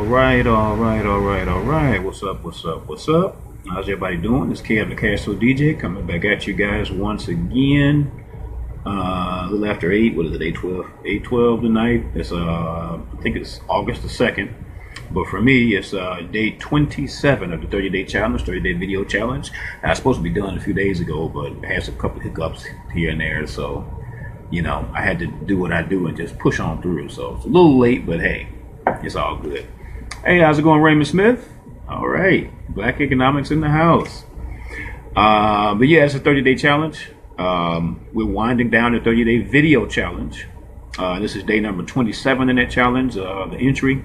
All right. What's up? How's everybody doing? It's Kev the Castle DJ coming back at you guys once again. A little after 8. What is it? 8:12. 8:12 tonight. It's I think it's August the 2nd. But for me, it's day 27 of the 30-day challenge, 30-day video challenge. I was supposed to be done a few days ago, but I had a couple of hiccups here and there. So, I had to do what I do and just push on through. So it's a little late, but hey, it's all good. Hey, how's it going, Raymond Smith? All right, Black Economics in the house. But yeah, it's a 30-day challenge. We're winding down the 30-day video challenge. This is day number 27 in that challenge, the entry.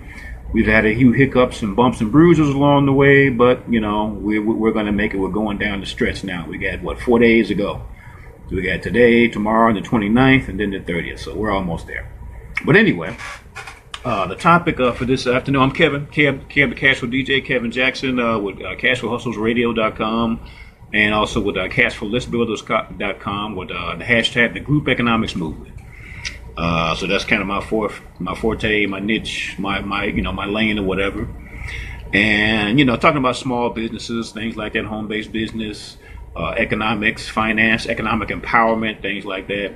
We've had a few hiccups and bumps and bruises along the way, but, we're going to make it. We're going down the stretch now. We got, 4 days to go. So we got today, tomorrow, the 29th, and then the 30th. So we're almost there. But anyway, the topic for this afternoon, I'm Kev the Cashflow DJ, Kevin Jackson, with CashflowHustlesRadio.com, and also with CashflowListBuilders.com with the hashtag the Group Economics Movement. So that's kind of my forte, my niche, my lane or whatever. And, talking about small businesses, things like that, home-based business, economics, finance, economic empowerment, things like that.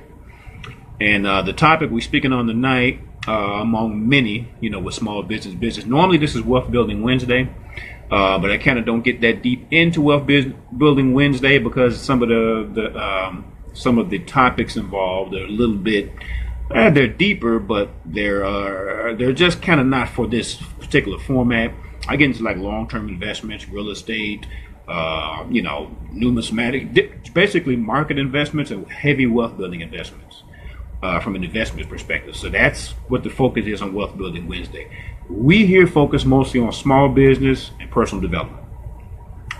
And the topic we're speaking on tonight, among many, with small business. Normally this is Wealth Building Wednesday, but I kind of don't get that deep into Wealth Building Wednesday because some of the topics involved are a little bit, they're deeper, but they're just kind of not for this particular format. I get into like long-term investments, real estate, numismatic, basically market investments and heavy wealth building investments. From an investment perspective. So that's what the focus is on Wealth Building Wednesday. We here focus mostly on small business and personal development.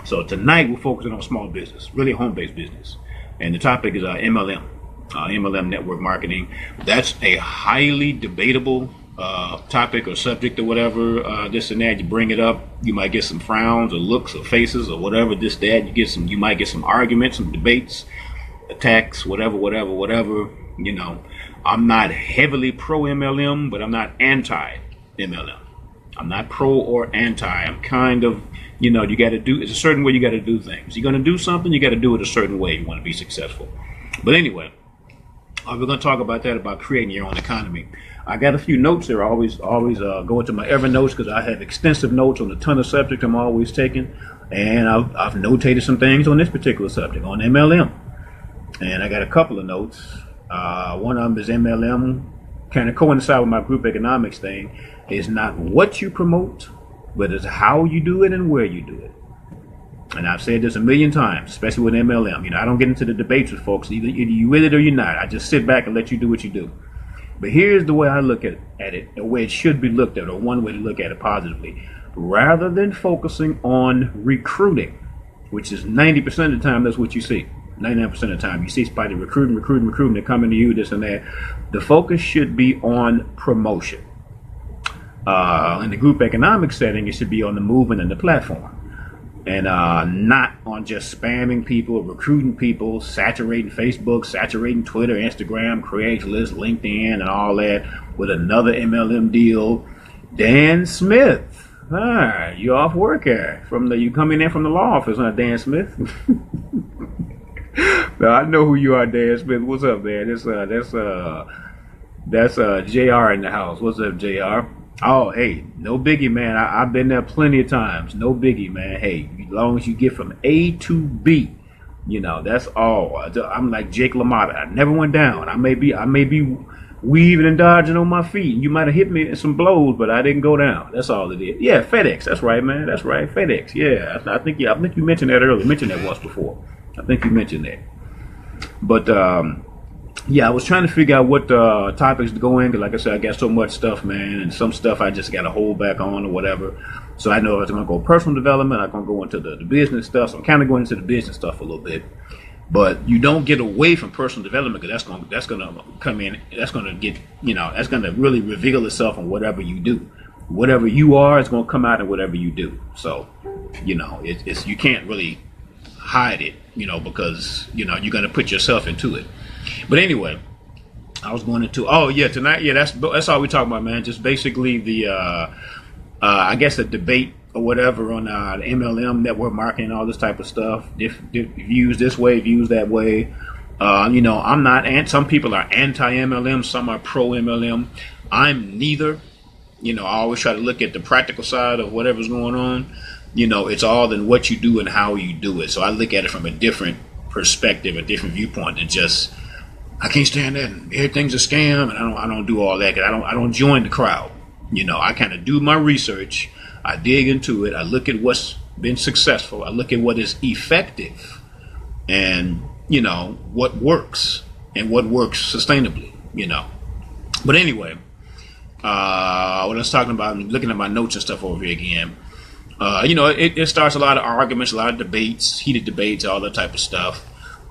So tonight we're focusing on small business, really home-based business. And the topic is MLM, MLM network marketing. That's a highly debatable topic or subject or whatever, this and that. You bring it up, you might get some frowns or looks or faces or whatever, this, that. You might get some arguments, some debates, attacks, whatever. I'm not heavily pro MLM, but I'm not anti MLM. I'm not pro or anti. I'm kind of, you got to do, it's a certain way you got to do things. You're going to do something, you got to do it a certain way. You want to be successful. But anyway, we're going to talk about that, about creating your own economy. I got a few notes there. I always go into my Evernotes because I have extensive notes on a ton of subjects I'm always taking. And I've notated some things on this particular subject, on MLM. And I got a couple of notes. One of them is MLM, kind of coincide with my group economics thing. It's not what you promote, but it's how you do it and where you do it. And I've said this a million times, especially with MLM. I don't get into the debates with folks. Either you with it or you're not. I just sit back and let you do what you do. But here's the way I look at it, the way it should be looked at, or one way to look at it positively. Rather than focusing on recruiting, which is 90% of the time, that's what you see. 99% of the time, you see somebody recruiting, they're coming to you, this and that. The focus should be on promotion. In the group economic setting, it should be on the movement and the platform. And not on just spamming people, recruiting people, saturating Facebook, saturating Twitter, Instagram, Craigslist, LinkedIn, and all that with another MLM deal. Dan Smith. You off work here. You coming in from the law office, huh, Dan Smith? Now, I know who you are, Dan Smith. What's up, man? That's JR in the house. What's up, JR? Oh, hey, no biggie, man. I've been there plenty of times. No biggie, man. Hey, as long as you get from A to B, that's all. I'm like Jake LaMotta. I never went down. I may be weaving and dodging on my feet. You might have hit me in some blows, but I didn't go down. That's all it is. Yeah, FedEx. That's right, man. That's right, FedEx. Yeah, I think you mentioned that earlier. Mentioned that once before. I think you mentioned that. But I was trying to figure out what topics to go in, because like I said, I got so much stuff, man, and some stuff I just got to hold back on or whatever. So I know I was going to go personal development, I'm going to go into the business stuff, so I'm kind of going into the business stuff a little bit. But you don't get away from personal development, because that's going to come in, that's going to get, that's going to really reveal itself in whatever you do. Whatever you are, it's going to come out in whatever you do. So, it's you can't really hide it, because, you're going to put yourself into it. But anyway, I was going into, tonight, that's all we talk about, man. Just basically the I guess a debate or whatever on the MLM, network marketing, all this type of stuff. Views this way, views that way. I'm not, and some people are anti-MLM, some are pro-MLM. I'm neither. I always try to look at the practical side of whatever's going on. It's all in what you do and how you do it. So I look at it from a different perspective, a different viewpoint than just, I can't stand that, and everything's a scam, and I don't do all that, because I don't join the crowd. I kind of do my research, I dig into it, I look at what's been successful, I look at what is effective, and what works and what works sustainably. But anyway, what I was talking about, I'm looking at my notes and stuff over here again. It starts a lot of arguments, a lot of debates, heated debates, all that type of stuff.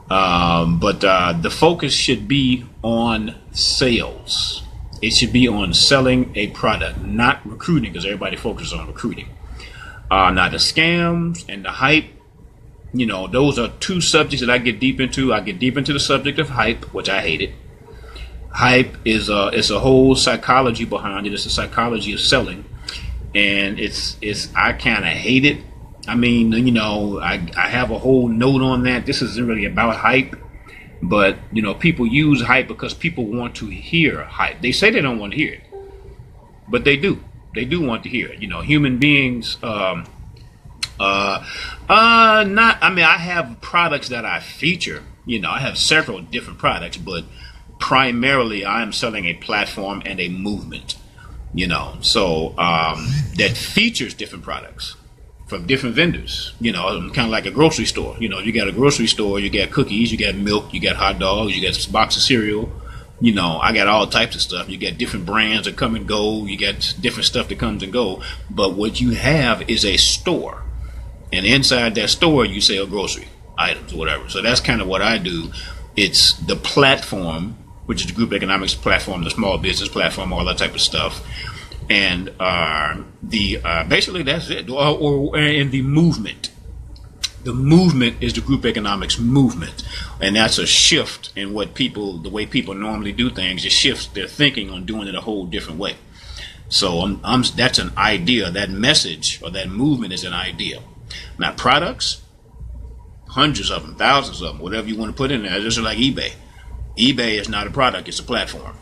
But the focus should be on sales. It should be on selling a product, not recruiting, because everybody focuses on recruiting. Now the scams and the hype, those are two subjects that I get deep into. I get deep into the subject of hype, which I hate it. Hype is it's a whole psychology behind it. It's a psychology of selling, and I kind of hate it. I mean, I have a whole note on that. This isn't really about hype, but people use hype because people want to hear hype. They say they don't want to hear it, but they do. They do want to hear it. Human beings. I have products that I feature. I have several different products, but primarily I am selling a platform and a movement. So that features different products from different vendors. Kind of like a grocery store. You got a grocery store, you got cookies, you got milk, you got hot dogs, you got a box of cereal. I got all types of stuff. You got different brands that come and go. You got different stuff that comes and go. But what you have is a store. And inside that store, you sell grocery items or whatever. So that's kind of what I do. It's the platform, which is the group economics platform, the small business platform, all that type of stuff. And basically that's it. And the movement. The movement is the group economics movement, and that's a shift in the way people normally do things. It shifts their thinking on doing it a whole different way. So that's an idea. That message or that movement is an idea. Now products, hundreds of them, thousands of them, whatever you want to put in there. Just like eBay. eBay is not a product; it's a platform.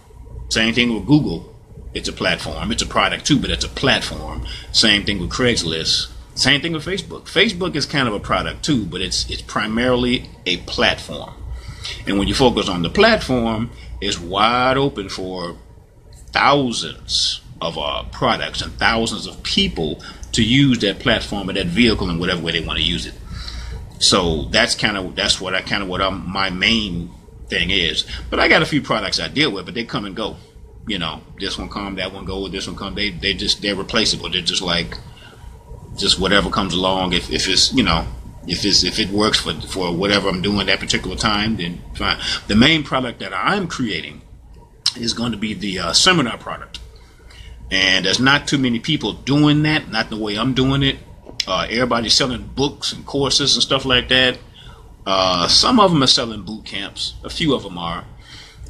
Same thing with Google. It's a platform. It's a product too, but it's a platform. Same thing with Craigslist. Same thing with Facebook. Facebook is kind of a product too, but it's primarily a platform. And when you focus on the platform, it's wide open for thousands of products and thousands of people to use that platform or that vehicle in whatever way they want to use it. So that's what my main thing is. But I got a few products I deal with, but they come and go. This one come, that one go, this one come. They're replaceable. They're just whatever comes along. If it works for whatever I'm doing that particular time, then fine. The main product that I'm creating is going to be the seminar product, and there's not too many people doing that. Not the way I'm doing it. Everybody's selling books and courses and stuff like that. Some of them are selling boot camps. A few of them are,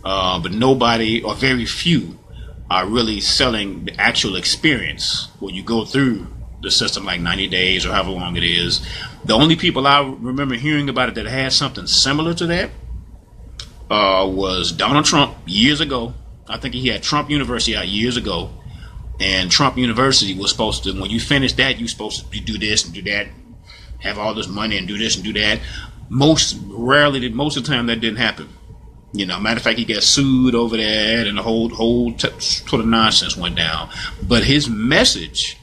but nobody or very few are really selling the actual experience when you go through the system, like 90 days or however long it is. The only people I remember hearing about it that had something similar to that was Donald Trump years ago. I think he had Trump University out years ago, and Trump University was supposed to, when you finish that, you're supposed to do this and do that, have all this money and do this and do that. Most of the time that didn't happen. Matter of fact, he got sued over that, and the whole sort of nonsense went down. But his message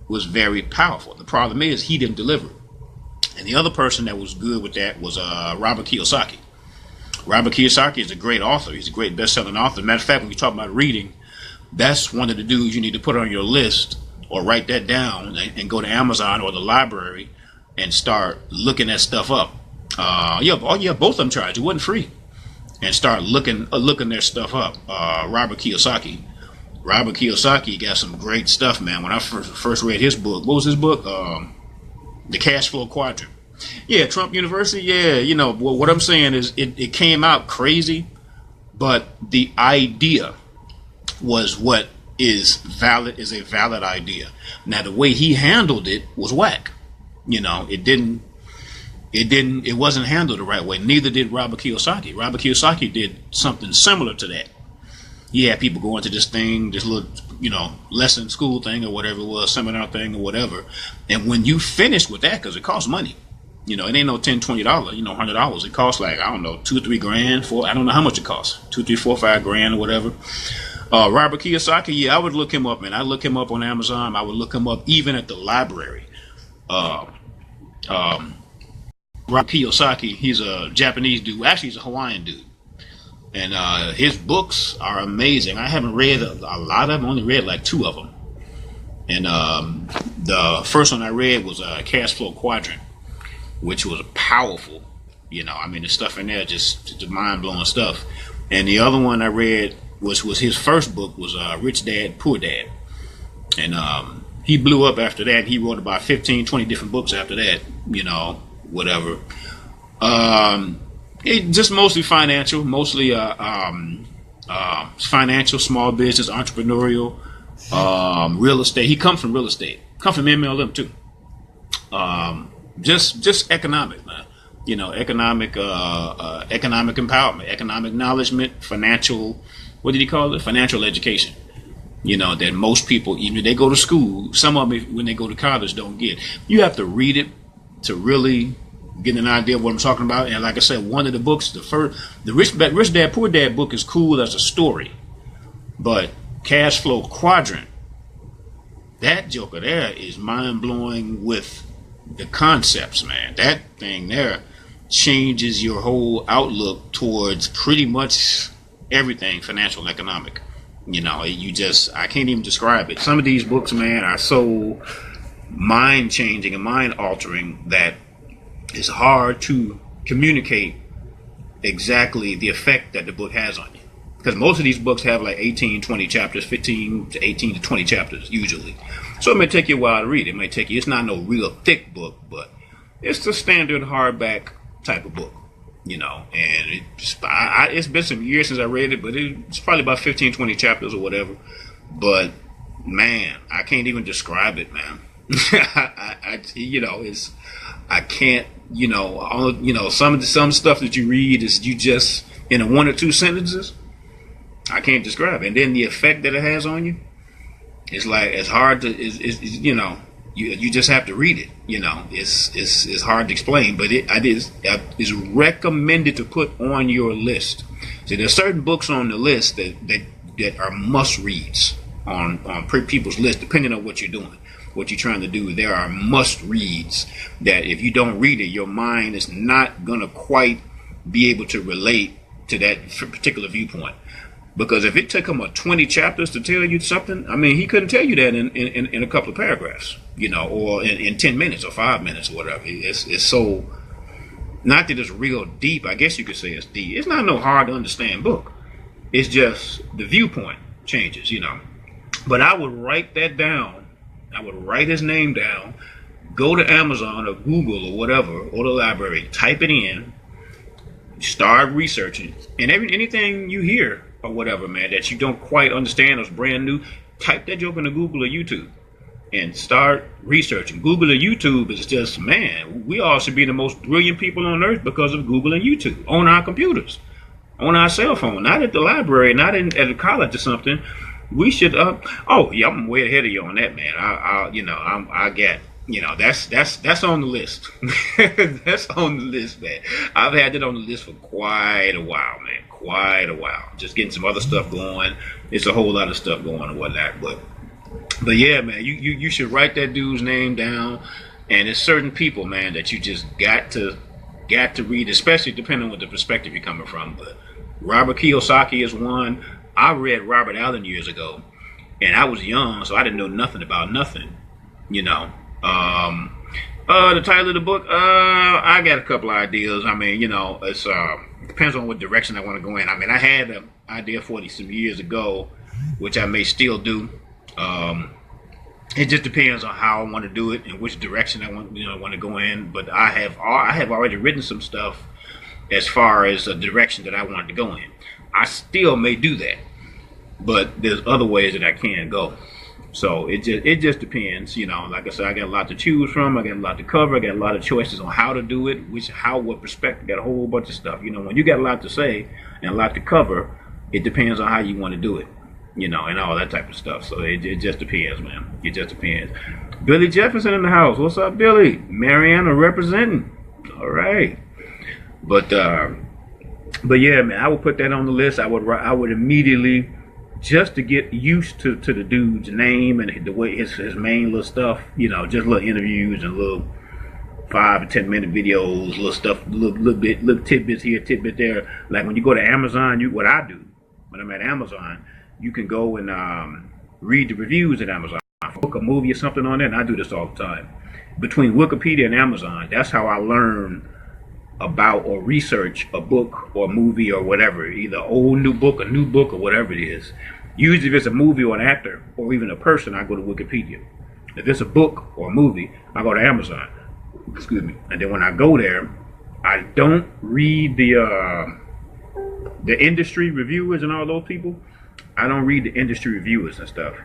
was very powerful. The problem is he didn't deliver. And the other person that was good with that was Robert Kiyosaki. Robert Kiyosaki is a great author. He's a great best-selling author. Matter of fact, when you talk about reading, that's one of the dudes you need to put on your list or write that down and go to Amazon or the library and start looking that stuff up. Both of them charged. It wasn't free. And start looking their stuff up. Robert Kiyosaki. Robert Kiyosaki got some great stuff, man. When I first read his book, what was his book? The Cash Flow Quadrant. Yeah, Trump University. Yeah, what I'm saying is it came out crazy, but the idea was what is a valid idea. Now the way he handled it was whack. It wasn't handled the right way. Neither did Robert Kiyosaki. Robert Kiyosaki did something similar to that. He had people going to this thing, this little, lesson school thing or whatever it was, seminar thing or whatever. And when you finish with that, because it costs money, it ain't no $10, $20, $100. It costs like, I don't know, $2 or $3 grand for, I don't know how much it costs, $2, $3, $4, $5 grand or whatever. Robert Kiyosaki, yeah, I would look him up, man. I look him up on Amazon. I would look him up even at the library. Robert Kiyosaki, he's a Japanese dude. Actually, he's a Hawaiian dude. And his books are amazing. I haven't read a lot of them. I only read like 2 of them. And the first one I read was Cash Flow Quadrant, which was powerful. The stuff in there, just mind-blowing stuff. And the other one I read was his first book, was Rich Dad, Poor Dad. And he blew up after that. He wrote about 15, 20 different books after that, whatever. It just mostly financial, financial, small business, entrepreneurial, real estate. He comes from real estate. Come from MLM too. Just economic, man. Economic empowerment, economic acknowledgement, financial. What did he call it? Financial education. That most people, even if they go to school, some of them, when they go to college, don't get. You have to read it to really get an idea of what I'm talking about. And like I said, one of the books, the Rich Dad, Poor Dad book is cool as a story. But Cash Flow Quadrant, that joker there is mind-blowing with the concepts, man. That thing there changes your whole outlook towards pretty much everything financial and economic. I can't even describe it. Some of these books, man, are so mind-changing and mind-altering that it's hard to communicate exactly the effect that the book has on you. Because most of these books have like 18, 20 chapters, 15 to 18 to 20 chapters usually. So it may take you a while to read. It's not no real thick book, but it's the standard hardback type of book, and it's been some years since I read it, but it's probably about 15, 20 chapters or whatever. But man, I can't even describe it, man. I can't, some stuff that you read is you just in 1 or 2 sentences. I can't describe it. And then the effect that it has on you, it's like, it's hard to, you just have to read it. It's hard to explain, but it's recommended to put on your list. So there's certain books on the list that are must reads on people's list, depending on what you're doing, what you're trying to do. There are must reads that if you don't read it, your mind is not gonna quite be able to relate to that particular viewpoint. Because if it took him 20 chapters to tell you something, he couldn't tell you that in a couple of paragraphs, or in 10 minutes or 5 minutes or whatever. It's so, not that it's real deep. I guess you could say it's deep. It's not no hard to understand book. It's just the viewpoint changes, But I would write that down. I would write his name down, go to Amazon or Google or whatever, or the library, type it in, start researching, and anything you hear or whatever, man, that you don't quite understand or is brand new, type that joke into Google or YouTube and start researching. Google or YouTube is just, man, we all should be the most brilliant people on earth because of Google and YouTube on our computers, on our cell phone, not at the library, not at a college or something. We should, I'm way ahead of you on that, man. That's on the list. That's on the list, man. I've had it on the list for quite a while, man. Quite a while. Just getting some other stuff going. It's a whole lot of stuff going and whatnot. But yeah, man, you should write that dude's name down. And there's certain people, man, that you just got to read, especially depending on what the perspective you're coming from. But Robert Kiyosaki is one. I read Robert Allen years ago, and I was young, so I didn't know nothing about nothing, The title of the book, I got a couple of ideas. It's depends on what direction I want to go in. I had an idea for it some years ago, which I may still do. It just depends on how I want to do it and which direction I want to go in. But I have already written some stuff as far as a direction that I wanted to go in. I still may do that. but there's other ways that I can go. So it just depends, you know. Like I said, I got a lot to choose from. I got a lot to cover. I got a lot of choices on how to do it, what perspective. Got a whole bunch of stuff. You know, when you got a lot to say and a lot to cover, it depends on how you want to do it, you know, and all that type of stuff. So it just depends, man. It just depends. Billy Jefferson in the house. What's up, Billy? Mariana representing. All right, but yeah, man, I would put that on the list. I would immediately, just to get used to the dude's name and the way his main little stuff, you know, just little interviews and little 5 to 10 minute videos, little stuff, little tidbits here, tidbit there. Like when you go to Amazon, what I do when I'm at Amazon, you can go and read the reviews at Amazon. Book a movie or something on there, and I do this all the time. Between Wikipedia and Amazon, that's how I learn about or research a book or movie or whatever, either old new book, a new book, or whatever it is. Usually if it's a movie or an actor or even a person, I go to Wikipedia. If it's a book or a movie, I go to Amazon. Excuse me. And then when I go there, I don't read the industry reviewers and all those people. I don't read the industry reviewers and stuff.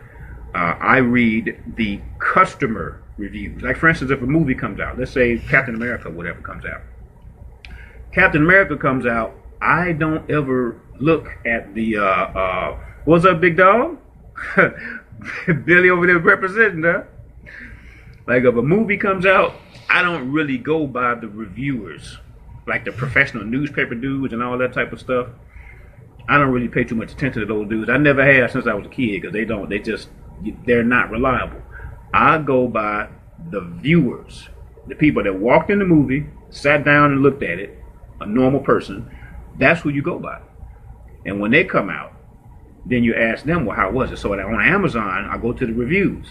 I read the customer reviews. Like for instance, if a movie comes out, let's say Captain America, whatever comes out. Captain America comes out, I don't ever look at the what's up, big dog? Billy over there representing, huh? Like if a movie comes out, I don't really go by the reviewers, like the professional newspaper dudes and all that type of stuff. I don't really pay too much attention to those dudes. I never have since I was a kid, because they're not reliable. I go by the viewers, the people that walked in the movie, sat down and looked at it, a normal person. That's who you go by. And when they come out, then you ask them, well, how was it? So on Amazon, I go to the reviews.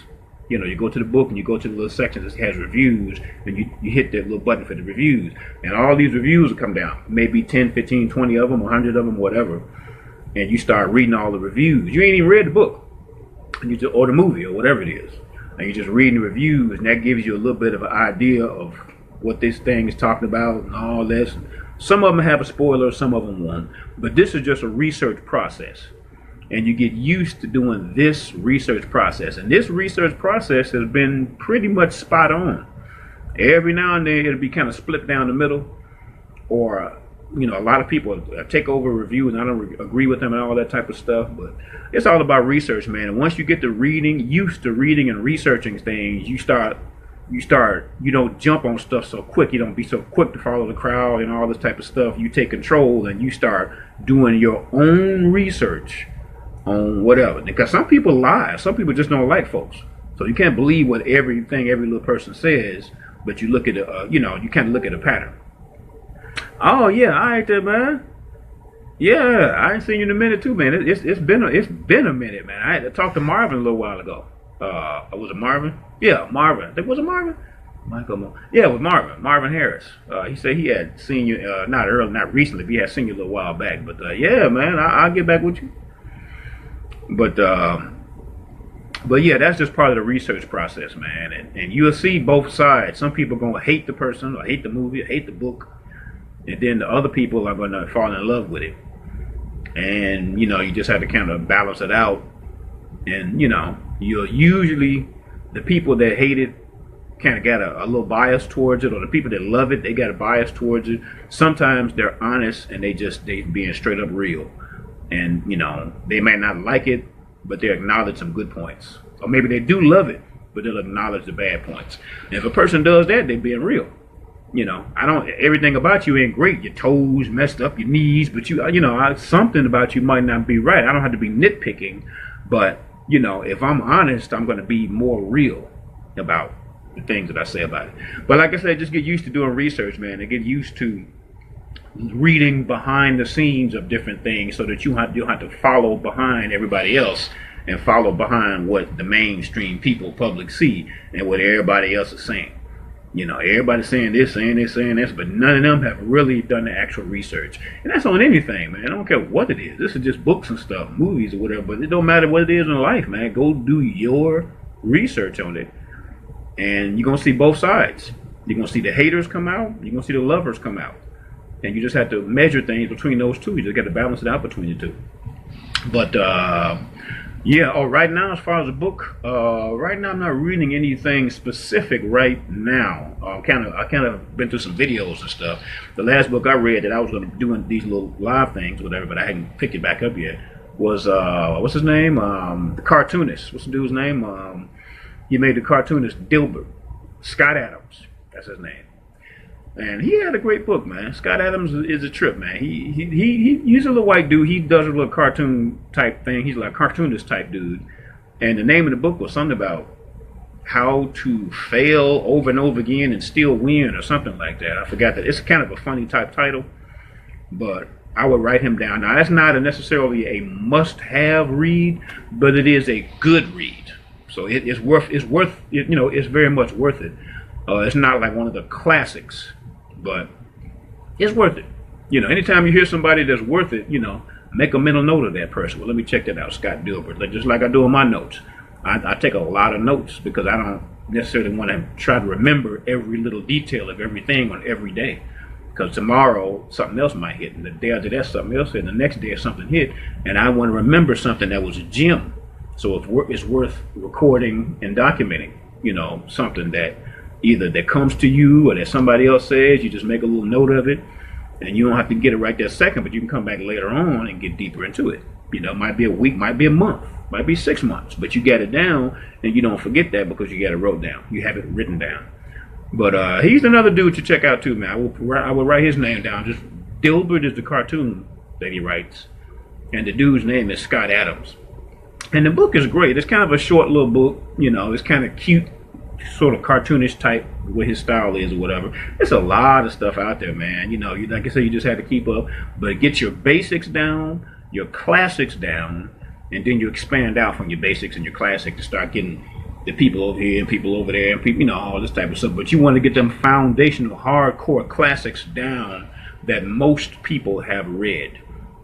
You know, you go to the book and you go to the little section that has reviews, and you hit that little button for the reviews. And all these reviews will come down, maybe 10, 15, 20 of them, 100 of them, whatever. And you start reading all the reviews. You ain't even read the book, or the movie, or whatever it is. And you're just reading the reviews, and that gives you a little bit of an idea of what this thing is talking about and all this. Some of them have a spoiler, some of them won't. But this is just a research process. And you get used to doing this research process. And this research process has been pretty much spot on. Every now and then it'll be kind of split down the middle. Or, you know, a lot of people take over reviews and I don't agree with them and all that type of stuff. But it's all about research, man. And once you get to used to reading and researching things, you don't jump on stuff so quick. You don't be so quick to follow the crowd and all this type of stuff. You take control and you start doing your own research on whatever. Because some people lie. Some people just don't like folks. So you can't believe what every little person says, but you look at you kind of look at a pattern. Oh yeah, all right there, man. Yeah, I ain't seen you in a minute too, man. It's been a minute, man. I had to talk to Marvin a little while ago. Was it Marvin? Yeah, Marvin. Was it Marvin? Michael. Yeah, it was Marvin. Marvin Harris. He said he had seen you not recently, but he had seen you a little while back. But yeah, man, I'll get back with you. But yeah, that's just part of the research process, man. And you'll see both sides. Some people are gonna hate the person, or hate the movie, or hate the book, and then the other people are gonna fall in love with it. And you just have to kind of balance it out. And you're usually, the people that hate it kind of got a little bias towards it, or the people that love it, they got a bias towards it. Sometimes they're honest and they being straight up real. And they may not like it, but they acknowledge some good points. Or maybe they do love it, but they'll acknowledge the bad points. And if a person does that, they're being real. Everything about you ain't great. Your toes messed up, your knees, but something about you might not be right. I don't have to be nitpicking, but if I'm honest, I'm going to be more real about the things that I say about it. But like I said, just get used to doing research, man, and get used to reading behind the scenes of different things, so that you'll have to follow behind everybody else and follow behind what the mainstream public see and what everybody else is saying. Everybody's saying this, saying this, but none of them have really done the actual research. And that's on anything, man. I don't care what it is. This is just books and stuff, movies or whatever, but it don't matter what it is in life, man. Go do your research on it. And you're going to see both sides. You're going to see the haters come out. You're going to see the lovers come out. And you just have to measure things between those two. You just got to balance it out between the two. But yeah. Oh, right now, as far as the book, right now I'm not reading anything specific right now. I kind of been through some videos and stuff. The last book I read that I was going to do these little live things, whatever, but I hadn't picked it back up yet. Was what's his name? The cartoonist. What's the dude's name? He made the cartoonist Dilbert. Scott Adams. That's his name. And he had a great book, man. Scott Adams is a trip, man. He's a little white dude. He does a little cartoon type thing. He's like a cartoonist type dude. And the name of the book was something about how to fail over and over again and still win or something like that. I forgot that. It's kind of a funny type title, but I would write him down. Now, that's not necessarily a must-have read, but it is a good read. So it's very much worth it. It's not like one of the classics, but it's worth it. Anytime you hear somebody that's worth it, make a mental note of that person. Well, let me check that out, Scott Dilbert. Just like I do in my notes. I take a lot of notes because I don't necessarily want to try to remember every little detail of everything on every day. Because tomorrow something else might hit, and the day after that something else hit, and the next day something hit, and I want to remember something that was a gem. So it's worth recording and documenting. Something that either that comes to you or that somebody else says. You just make a little note of it, and you don't have to get it right that second, but you can come back later on and get deeper into it. It might be a week, might be a month, might be 6 months, but you got it down, and you don't forget that because you got it wrote down. You have it written down. But he's another dude to check out too, man. I will write his name down. Just Dilbert is the cartoon that he writes, and the dude's name is Scott Adams. And the book is great. It's kind of a short little book. It's kind of cute, sort of cartoonish type, what his style is or whatever. There's a lot of stuff out there, man. Like I said, you just have to keep up. But get your basics down, your classics down, and then you expand out from your basics and your classics to start getting the people over here and people over there and people, all this type of stuff. But you want to get them foundational, hardcore classics down that most people have read.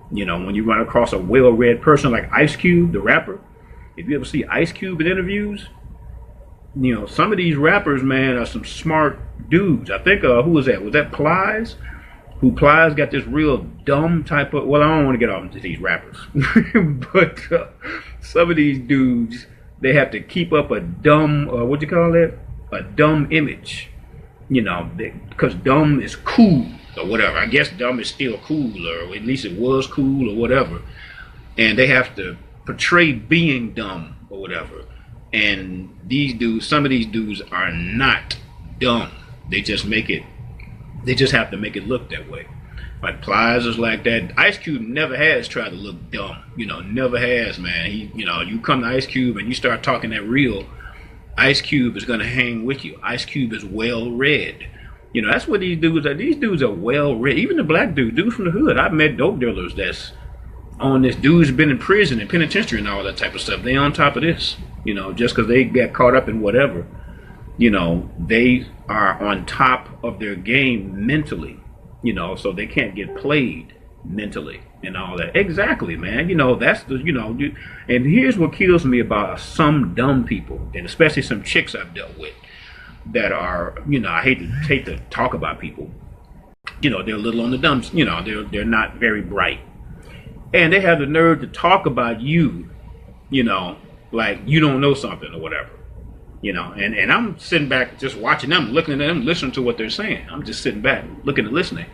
When you run across a well-read person like Ice Cube, the rapper, if you ever see Ice Cube in interviews, some of these rappers, man, are some smart dudes. I think, who was that? Was that Plies? Plies got this real dumb type of, well, I don't want to get off into these rappers, but some of these dudes, they have to keep up a dumb, what do you call that? A dumb image, because dumb is cool or whatever. I guess dumb is still cool, or at least it was cool or whatever. And they have to portray being dumb or whatever. And some of these dudes are not dumb. They just have to make it look that way. Like Plies is like that. Ice Cube never has tried to look dumb. Never has, man. You come to Ice Cube and you start talking that real, Ice Cube is going to hang with you. Ice Cube is well read. That's what these dudes are. These dudes are well read. Even the black dudes from the hood. I've met dope dealers that's on this. Dudes been in prison and penitentiary and all that type of stuff. They on top of this. Just because they got caught up in whatever. They are on top of their game mentally. So they can't get played mentally and all that. Exactly, man. That's the, and here's what kills me about some dumb people, and especially some chicks I've dealt with that are, I hate to talk about people. They're a little on the dumb, they're not very bright. And they have the nerve to talk about you, like you don't know something or whatever. And I'm sitting back just watching them, looking at them, listening to what they're saying. I'm just sitting back, looking and listening.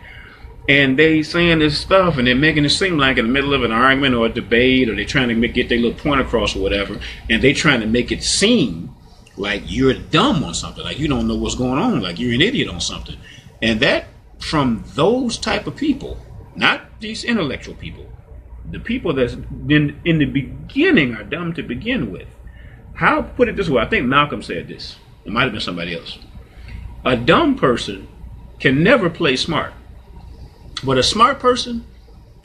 And they saying this stuff, and they're making it seem like in the middle of an argument or a debate, or they're trying to get their little point across or whatever, and they trying to make it seem like you're dumb on something, like you don't know what's going on, like you're an idiot on something. And that, from those type of people, not these intellectual people, the people that's been in the beginning are dumb to begin with. How put it this way? I think Malcolm said this. It might have been somebody else. A dumb person can never play smart, but a smart person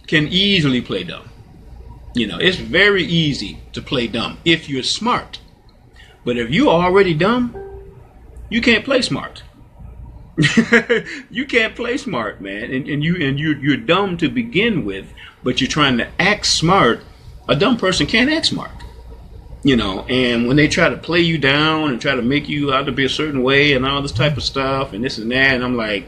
can easily play dumb. It's very easy to play dumb if you're smart. But if you're already dumb, you can't play smart. You can't play smart, man. And you're dumb to begin with, but you're trying to act smart. A dumb person can't act smart. And when they try to play you down and try to make you out to be a certain way and all this type of stuff and this and that, and I'm like,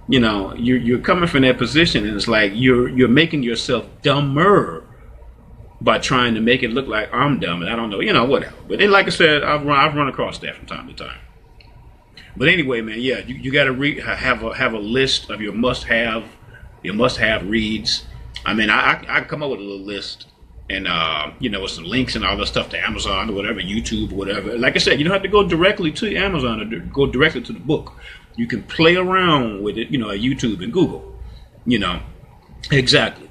you're coming from that position, and it's like you're making yourself dumber by trying to make it look like I'm dumb and I don't know, whatever. But then, like I said, I've run across that from time to time. But anyway, man, yeah, you got to have a list of your must-have reads. I mean, I come up with a little list, and with some links and all that stuff to Amazon or whatever, YouTube or whatever. Like I said, you don't have to go directly to Amazon or go directly to the book. You can play around with it, at YouTube and Google. Exactly.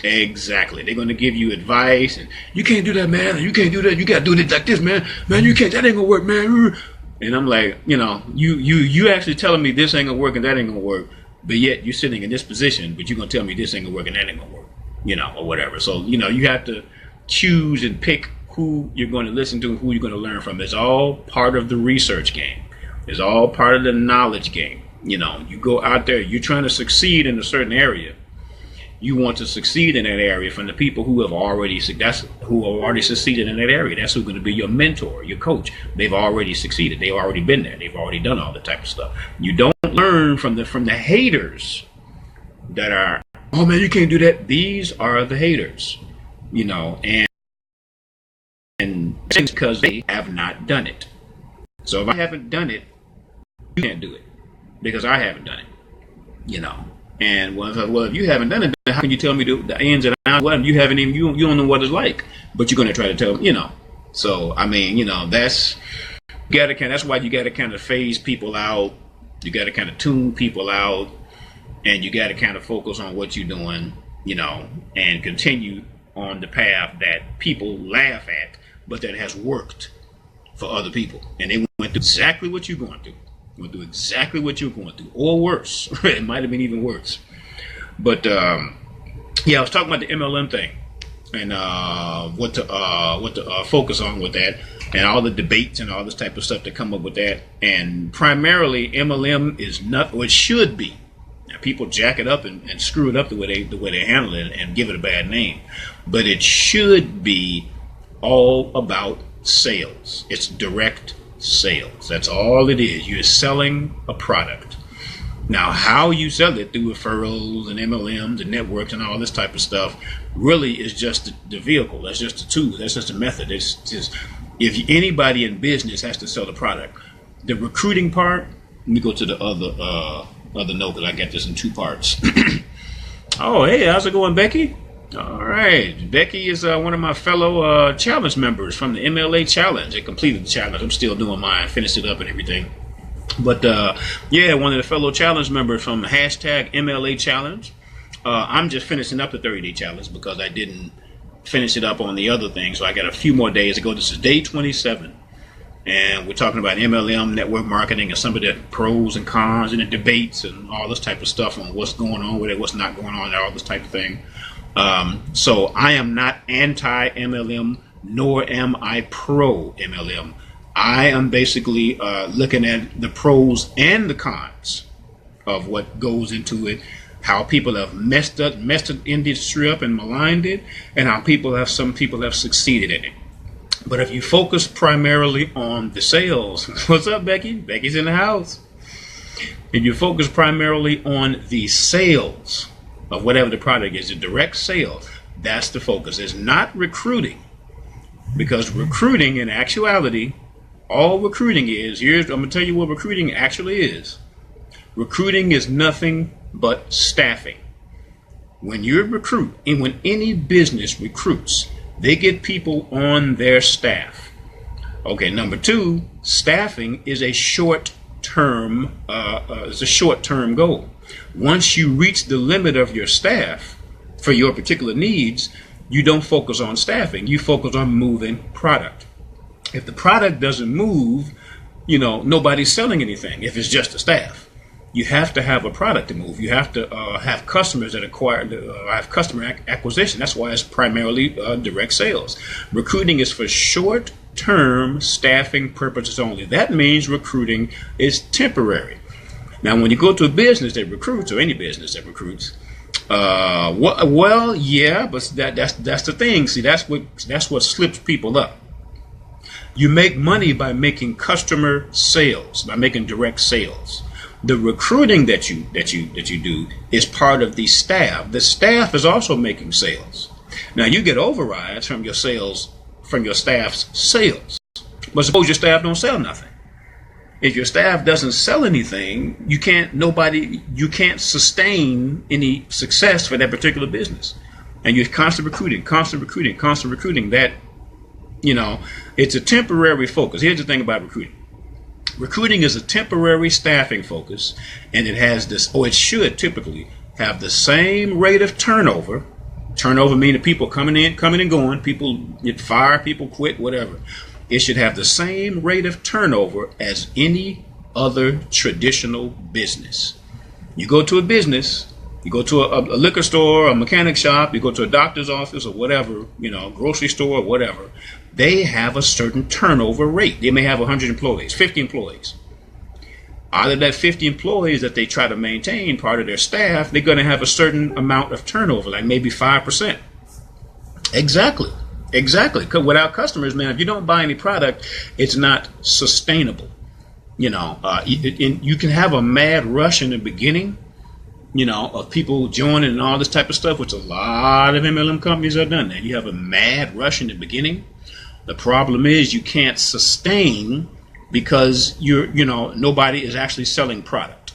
They're going to give you advice, and you can't do that, man. You can't do that. You got to do it like this, man. Man, you can't. That ain't gonna work, man. And I'm like, you actually telling me this ain't gonna work and that ain't gonna work, but yet you're sitting in this position, but you're gonna tell me this ain't gonna work and that ain't gonna work, or whatever. So, you have to choose and pick who you're going to listen to and who you're going to learn from. It's all part of the research game. It's all part of the knowledge game. You go out there, you're trying to succeed in a certain area. You want to succeed in that area from the people who have already succeeded in that area. That's who's going to be your mentor, your coach. They've already succeeded. They've already been there. They've already done all the type of stuff. You don't learn from the haters that are, oh man, you can't do that. These are the haters, and it's because they have not done it. So if I haven't done it, you can't do it because I haven't done it, And well, if you haven't done it, then how can you tell me the ins and outs? Well, you haven't even, you don't know what it's like, but you're going to try to tell, So, I mean, that's why you got to kind of phase people out. You got to kind of tune people out, and you got to kind of focus on what you're doing, and continue on the path that people laugh at, but that has worked for other people. And they went through exactly what you're going through. Went through exactly what you're going through, or worse. It might have been even worse. But I was talking about the MLM thing and what to focus on with that, and all the debates and all this type of stuff that come up with that. And primarily, MLM is not what it should be. Now, people jack it up and screw it up the way they handle it and give it a bad name. But it should be all about sales. It's direct sales. That's all it is. You're selling a product. Now, how you sell it through referrals and MLMs and networks and all this type of stuff really is just the vehicle. That's just the tool. That's just a method. It's just, if anybody in business has to sell the product, the recruiting part. Let me go to the other note because I got this in two parts. Oh, hey, how's it going, Becky? All right. Becky is one of my fellow challenge members from the MLA challenge. I completed the challenge. I'm still doing mine, finished it up and everything. But one of the fellow challenge members from hashtag MLA challenge. I'm just finishing up the 30-day challenge because I didn't finish it up on the other thing. So I got a few more days to go. This is day 27. And we're talking about MLM, network marketing, and some of the pros and cons and the debates and all this type of stuff on what's going on with it, what's not going on, and all this type of thing. So I am not anti-MLM, nor am I pro-MLM. I am basically looking at the pros and the cons of what goes into it, how people have messed the industry up and maligned it, and how some people have succeeded in it. But if you focus primarily on the sales, what's up, Becky? Becky's in the house. If you focus primarily on the sales of whatever the product is, the direct sales, that's the focus. It's not recruiting, because recruiting in actuality, all recruiting is, I'm going to tell you what recruiting actually is. Recruiting is nothing but staffing. When you recruit, and when any business recruits, they get people on their staff. Okay, number two, staffing is a short-term goal. Once you reach the limit of your staff for your particular needs, you don't focus on staffing. You focus on moving product. If the product doesn't move, nobody's selling anything if it's just the staff. You have to have a product to move. You have to have customers that have customer acquisition. That's why it's primarily direct sales. Recruiting is for short-term staffing purposes only. That means recruiting is temporary. Now, when you go to a business that recruits, or any business that recruits, yeah, but that's the thing. See, that's what slips people up. You make money by making customer sales, by making direct sales. The recruiting that you do is part of the staff. The staff is also making sales. Now you get overrides from your sales, from your staff's sales. But suppose your staff don't sell nothing. If your staff doesn't sell anything, you can't sustain any success for that particular business. And you're constant recruiting. That, it's a temporary focus. Here's the thing about recruiting. Recruiting is a temporary staffing focus, and it has this, or it should typically have the same rate of turnover. Turnover meaning people coming and going, people get fired, people quit, whatever. It should have the same rate of turnover as any other traditional business. You go to a business, you go to a liquor store, a mechanic shop, you go to a doctor's office or whatever, grocery store or whatever, they have a certain turnover rate. They may have 100 employees, 50 employees. Out of that 50 employees that they try to maintain, part of their staff, they're going to have a certain amount of turnover, like maybe 5%. Exactly. Because without customers, man, if you don't buy any product, it's not sustainable. You can have a mad rush in the beginning, of people joining and all this type of stuff, which a lot of MLM companies have done that. You have a mad rush in the beginning. The problem is you can't sustain because nobody is actually selling product.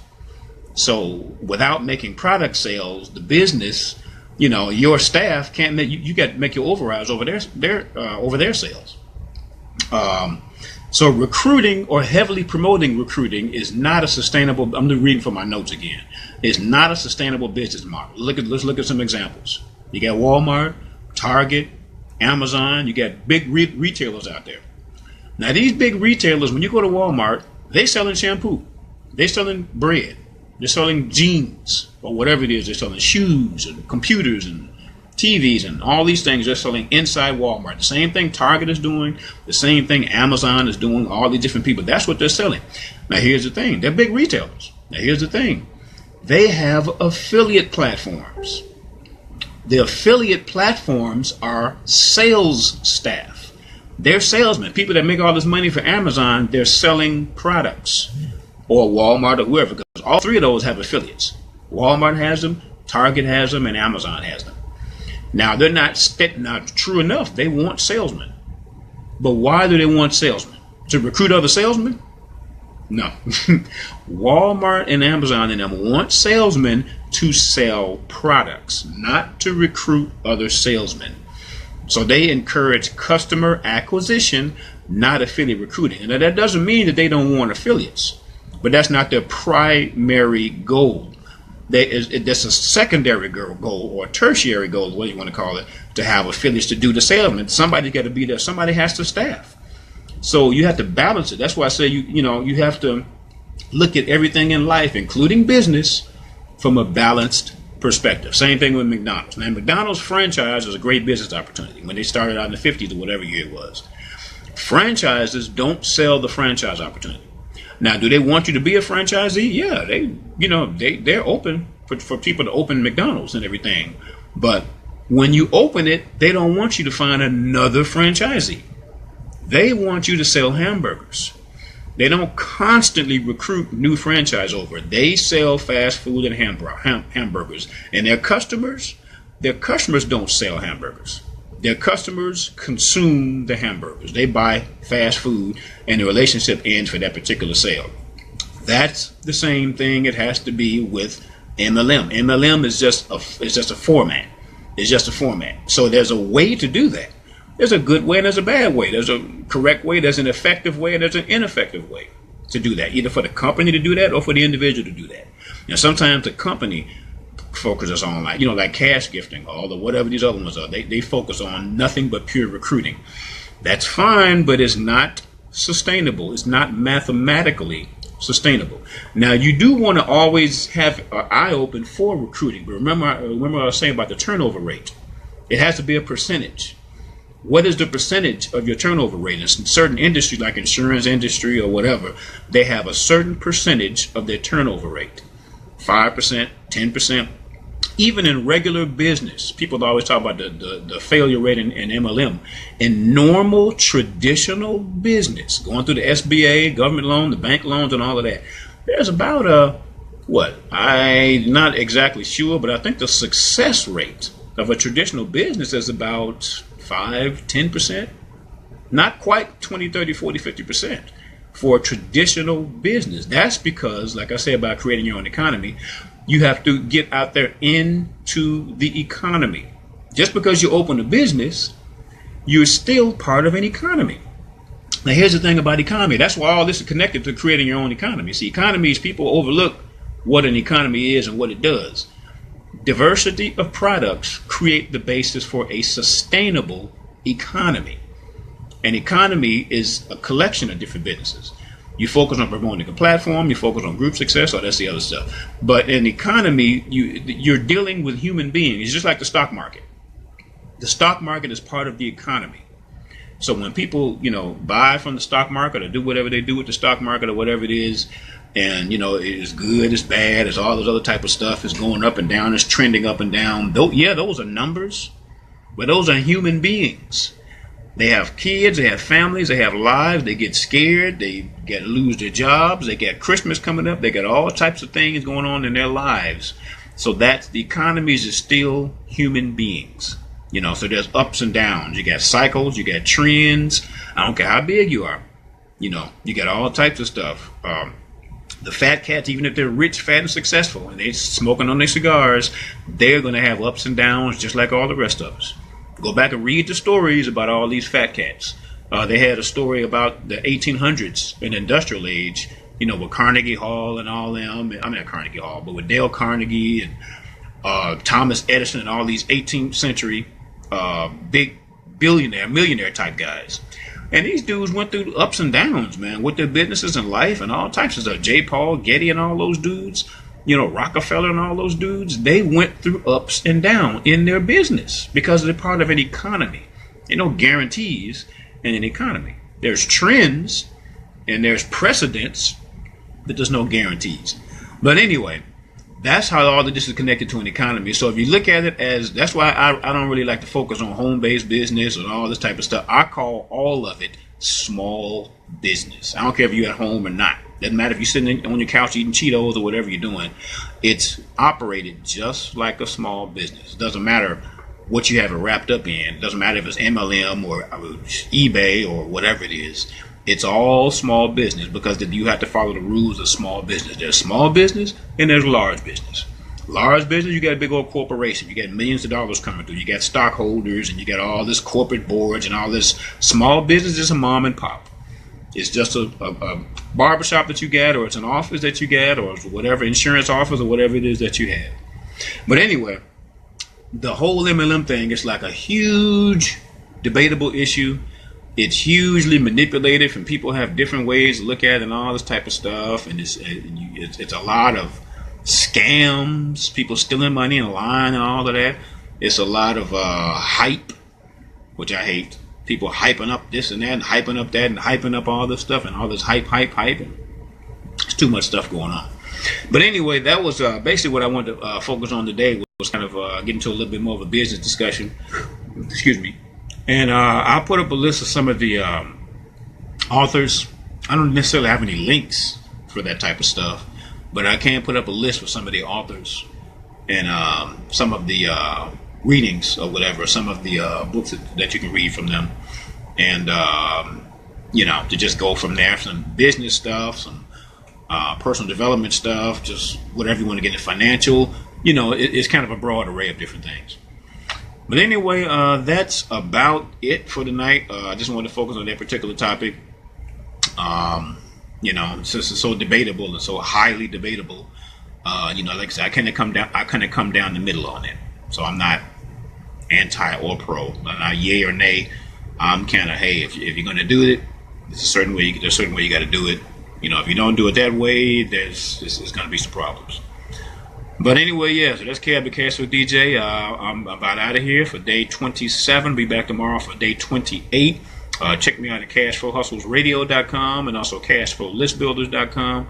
So without making product sales, the business, your staff can't make you got to make your overrides over their sales. So recruiting or heavily promoting recruiting is not a sustainable. I'm reading from my notes again. It's not a sustainable business model. Let's look at some examples. You got Walmart, Target, Amazon. You got big retailers out there. Now these big retailers, when you go to Walmart, they selling shampoo, they selling bread, they're selling jeans or whatever it is. They're selling shoes and computers and TVs and all these things. They're selling inside Walmart. The same thing Target is doing, the same thing Amazon is doing. All these different people. That's what they're selling. Now here's the thing: they're big retailers. Now here's the thing: they have affiliate platforms. The affiliate platforms are sales staff. They're salesmen, people that make all this money for Amazon. They're selling products, or Walmart or whoever, because all three of those have affiliates. Walmart has them, Target has them, and Amazon has them. Now they're not true enough. They want salesmen, but why do they want salesmen? To recruit other salesmen? No. Walmart and Amazon and them want salesmen to sell products, not to recruit other salesmen. So they encourage customer acquisition, not affiliate recruiting. And that doesn't mean that they don't want affiliates, but that's not their primary goal. That's a secondary goal or a tertiary goal, what you want to call it, to have affiliates to do the salesman. Somebody's got to be there. Somebody has to staff. So you have to balance it. That's why I say you have to look at everything in life, including business, from a balanced perspective. Same thing with McDonald's. Now, McDonald's franchise is a great business opportunity when they started out in the 50s or whatever year it was. Franchises don't sell the franchise opportunity. Now, do they want you to be a franchisee? Yeah, they're open for people to open McDonald's and everything. But when you open it, they don't want you to find another franchisee. They want you to sell hamburgers. They don't constantly recruit new franchise over. They sell fast food and hamburgers. And their customers don't sell hamburgers. Their customers consume the hamburgers. They buy fast food, and the relationship ends for that particular sale. That's the same thing it has to be with MLM. MLM is just a format. It's just a format. So there's a way to do that. There's a good way and there's a bad way. There's a correct way, there's an effective way, and there's an ineffective way to do that, either for the company to do that or for the individual to do that. Now, sometimes the company focuses on like cash gifting or whatever these other ones are. They focus on nothing but pure recruiting. That's fine, but it's not sustainable. It's not mathematically sustainable. Now, you do want to always have an eye open for recruiting. But remember what I was saying about the turnover rate. It has to be a percentage. What is the percentage of your turnover rate? In certain industries, like insurance industry or whatever, they have a certain percentage of their turnover rate. 5%, 10%. Even in regular business, people always talk about the failure rate in MLM. In normal, traditional business, going through the SBA, government loan, the bank loans, and all of that, there's about I'm not exactly sure, but I think the success rate of a traditional business is about 5-10%, not quite 20, 30, 40, 50% for a traditional business. That's because, like I said, about creating your own economy, you have to get out there into the economy. Just because you open a business, you're still part of an economy. Now, here's the thing about economy. That's why all this is connected to creating your own economy. See, economies, people overlook what an economy is and what it does. Diversity of products create the basis for a sustainable economy. An economy is a collection of different businesses. You focus on promoting a platform, you focus on group success, or that's the other stuff. But in economy, you're dealing with human beings. It's just like the stock market. The stock market is part of the economy. So when people, buy from the stock market or do whatever they do with the stock market or whatever it is, and, it's good, it's bad, it's all this other type of stuff, it's going up and down, it's trending up and down. Those are numbers, but those are human beings. They have kids, they have families, they have lives, they get scared, they lose their jobs, they got Christmas coming up, they got all types of things going on in their lives. So that's the economies is still human beings. So there's ups and downs. You got cycles, you got trends. I don't care how big you are. You got all types of stuff. The fat cats, even if they're rich, fat, and successful, and they're smoking on their cigars, they're going to have ups and downs just like all the rest of us. Go back and read the stories about all these fat cats. They had a story about the 1800s, an industrial age, with Carnegie Hall and all them. I mean, not Carnegie Hall, but with Dale Carnegie and Thomas Edison and all these 18th century big millionaire type guys. And these dudes went through ups and downs, man, with their businesses and life and all types of stuff. J. Paul Getty and all those dudes, Rockefeller and all those dudes, they went through ups and downs in their business because they're part of an economy. There are no guarantees in an economy. There's trends and there's precedents, but there's no guarantees. But anyway, that's how all of this is connected to an economy. So if you look at it as, that's why I don't really like to focus on home-based business and all this type of stuff. I call all of it small business. I don't care if you're at home or not. Doesn't matter if you're sitting on your couch eating Cheetos or whatever you're doing. It's operated just like a small business. It doesn't matter what you have it wrapped up in. It doesn't matter if it's MLM or eBay or whatever it is. It's all small business because you have to follow the rules of small business. There's small business and there's large business. Large business, you got a big old corporation. You got millions of dollars coming through. You got stockholders and you got all this corporate boards and all this. Small business is a mom and pop. It's just a barbershop that you get, or it's an office that you get, or it's whatever insurance office or whatever it is that you have. But anyway, the whole MLM thing is like a huge debatable issue. It's hugely manipulated, and people have different ways to look at it and all this type of stuff. And it's a lot of scams, people stealing money and lying and all of that. It's a lot of hype, which I hate. People hyping up this and that and hyping up that and hyping up all this stuff and all this hype. It's too much stuff going on. But anyway, that was basically what I wanted to focus on today, was kind of getting to a little bit more of a business discussion. Excuse me. And I'll put up a list of some of the authors. I don't necessarily have any links for that type of stuff, but I can put up a list with some of the authors and some of the readings or whatever, some of the books that you can read from them. And, to just go from there, some business stuff, some personal development stuff, just whatever you want to get in financial. It's kind of a broad array of different things. But anyway, that's about it for tonight. I just wanted to focus on that particular topic. Since it's so debatable and so highly debatable, like I said, I kind of come down the middle on it. So I'm not anti or pro. I'm not yay or nay. I'm kind of, hey, if you're going to do it, there's a certain way you got to do it. If you don't do it that way, there's going to be some problems. But anyway, yeah, so that's Cab the Cashflow DJ. I'm about out of here for day 27. Be back tomorrow for day 28. Check me out at cashflowhustlesradio.com and also cashflowlistbuilders.com.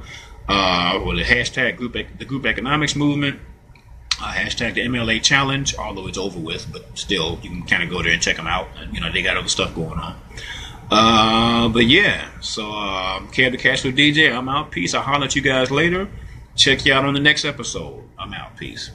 Or the hashtag the group economics movement. Hashtag the MLA challenge, although it's over with, but still, you can kind of go there and check them out. They got other stuff going on. But yeah, so Cab the Cashflow DJ, I'm out. Peace. I'll holler at you guys later. Check you out on the next episode. I'm out. Peace.